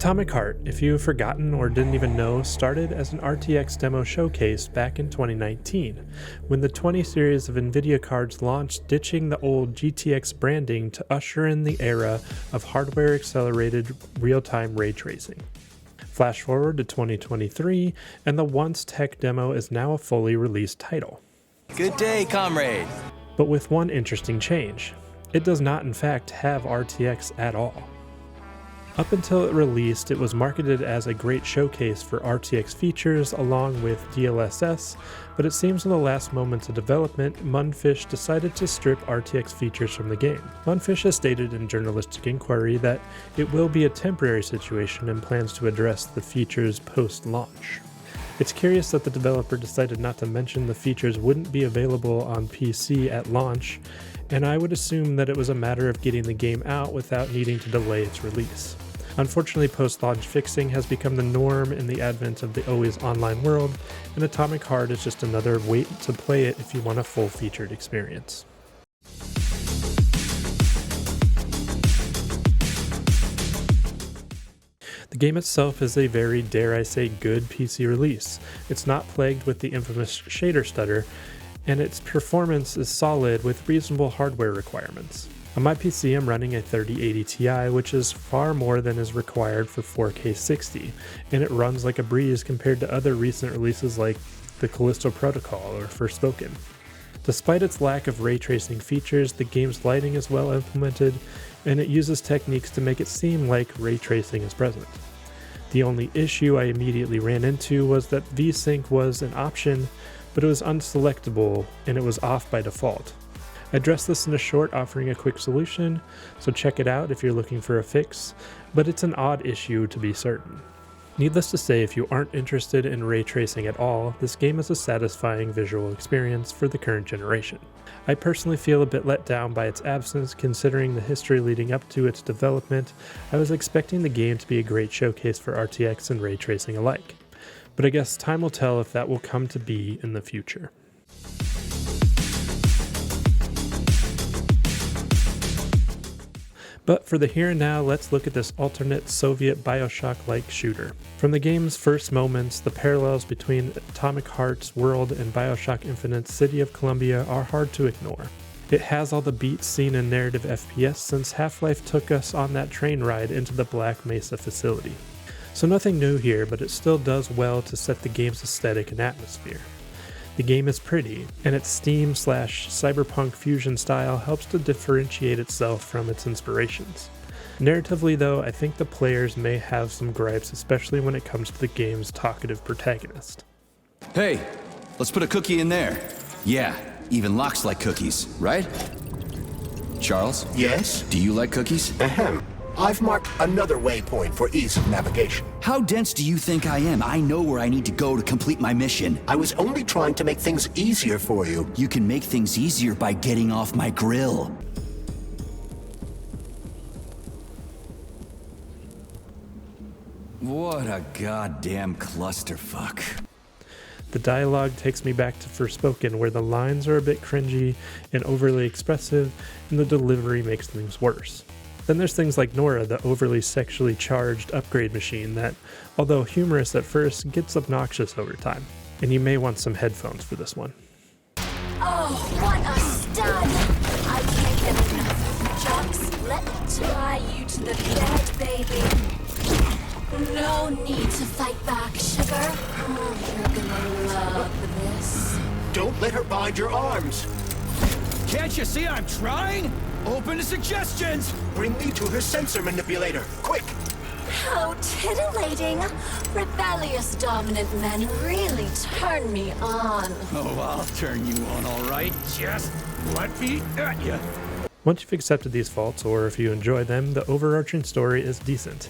Atomic Heart, if you've forgotten or didn't even know, started as an RTX demo showcase back in 2019, when the 20 series of NVIDIA cards launched, ditching the old GTX branding to usher in the era of hardware-accelerated real-time ray tracing. Flash forward to 2023, and the once tech demo is now a fully released title. Good day, comrade! But with one interesting change. It does not in fact have RTX at all. Up until it released, it was marketed as a great showcase for RTX features along with DLSS, but it seems in the last moments of development, Mundfish decided to strip RTX features from the game. Mundfish has stated in journalistic inquiry that it will be a temporary situation and plans to address the features post-launch. It's curious that the developer decided not to mention the features wouldn't be available on PC at launch, and I would assume that it was a matter of getting the game out without needing to delay its release. Unfortunately, post-launch fixing has become the norm in the advent of the always online world, and Atomic Heart is just another way to play it if you want a full-featured experience. The game itself is a very, dare I say, good PC release. It's not plagued with the infamous shader stutter, and its performance is solid with reasonable hardware requirements. On my PC, I'm running a 3080 Ti, which is far more than is required for 4K 60, and it runs like a breeze compared to other recent releases like the Callisto Protocol or Forspoken. Despite its lack of ray tracing features, the game's lighting is well implemented, and it uses techniques to make it seem like ray tracing is present. The only issue I immediately ran into was that VSync was an option, but it was unselectable and it was off by default. I addressed this in a short offering a quick solution, so check it out if you're looking for a fix, but it's an odd issue to be certain. Needless to say, if you aren't interested in ray tracing at all, this game is a satisfying visual experience for the current generation. I personally feel a bit let down by its absence considering the history leading up to its development. I was expecting the game to be a great showcase for RTX and ray tracing alike, but I guess time will tell if that will come to be in the future. But for the here and now, let's look at this alternate Soviet Bioshock-like shooter. From the game's first moments, the parallels between Atomic Heart's world and Bioshock Infinite's City of Columbia are hard to ignore. It has all the beats seen in narrative FPS since Half-Life took us on that train ride into the Black Mesa facility. So nothing new here, but it still does well to set the game's aesthetic and atmosphere. The game is pretty, and its steam/cyberpunk fusion style helps to differentiate itself from its inspirations. Narratively though, I think the players may have some gripes, especially when it comes to the game's talkative protagonist. Hey, let's put a cookie in there. Yeah, even Locks like cookies, right? Charles? Yes? Do you like cookies? Ahem. I've marked another waypoint for ease of navigation. How dense do you think I am? I know where I need to go to complete my mission. I was only trying to make things easier for you. You can make things easier by getting off my grill. What a goddamn clusterfuck. The dialogue takes me back to Forspoken, where the lines are a bit cringy and overly expressive, and the delivery makes things worse. Then there's things like Nora, the overly sexually charged upgrade machine that, although humorous at first, gets obnoxious over time. And you may want some headphones for this one. Oh, what a stud! I can't get enough. Jocks, let me tie you to the bed, baby. No need to fight back, sugar. Oh, you're gonna love this. Don't let her bind your arms. Can't you see I'm trying? Open to suggestions! Bring me to her sensor manipulator, quick! How titillating! Rebellious dominant men really turn me on. Oh, I'll turn you on, all right. Just let me at you. Once you've accepted these faults, or if you enjoy them, the overarching story is decent.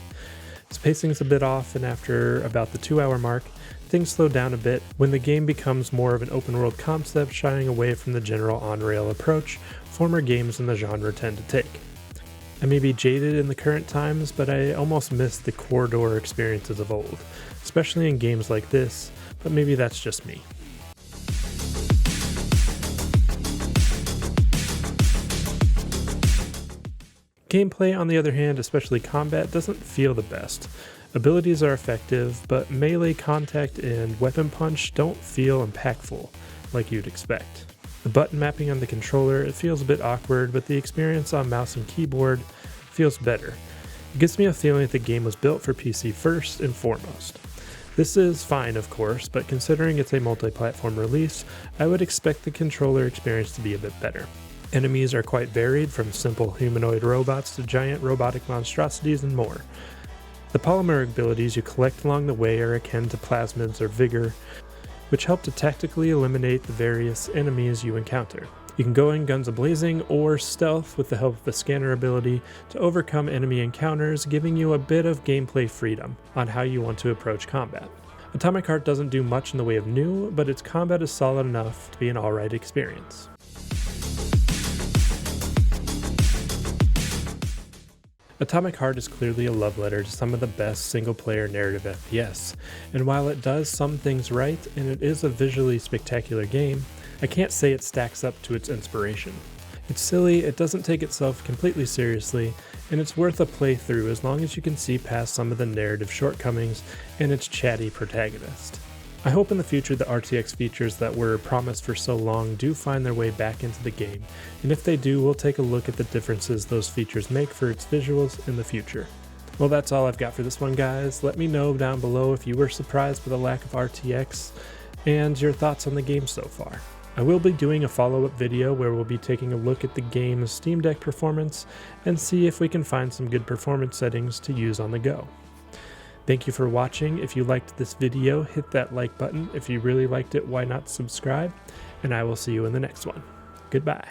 Its pacing is a bit off, and after about the 2-hour mark, things slow down a bit when the game becomes more of an open-world concept, shying away from the general on-rail approach former games in the genre tend to take. I may be jaded in the current times, but I almost miss the corridor experiences of old, especially in games like this, but maybe that's just me. Gameplay, on the other hand, especially combat, doesn't feel the best. Abilities are effective, but melee contact and weapon punch don't feel impactful like you'd expect. The button mapping on the controller, it feels a bit awkward, but the experience on mouse and keyboard feels better. It gives me a feeling that the game was built for PC first and foremost. This is fine, of course, but considering it's a multi-platform release, I would expect the controller experience to be a bit better. Enemies are quite varied, from simple humanoid robots to giant robotic monstrosities and more. The polymer abilities you collect along the way are akin to plasmids or vigor, which help to tactically eliminate the various enemies you encounter. You can go in guns a-blazing or stealth with the help of the scanner ability to overcome enemy encounters, giving you a bit of gameplay freedom on how you want to approach combat. Atomic Heart doesn't do much in the way of new, but its combat is solid enough to be an alright experience. Atomic Heart is clearly a love letter to some of the best single-player narrative FPS, and while it does some things right and it is a visually spectacular game, I can't say it stacks up to its inspiration. It's silly, it doesn't take itself completely seriously, and it's worth a playthrough as long as you can see past some of the narrative shortcomings and its chatty protagonist. I hope in the future the RTX features that were promised for so long do find their way back into the game, and if they do, we'll take a look at the differences those features make for its visuals in the future. Well, that's all I've got for this one, guys. Let me know down below if you were surprised by the lack of RTX and your thoughts on the game so far. I will be doing a follow-up video where we'll be taking a look at the game's Steam Deck performance and see if we can find some good performance settings to use on the go. Thank you for watching. If you liked this video, hit that like button. If you really liked it, why not subscribe? And I will see you in the next one. Goodbye.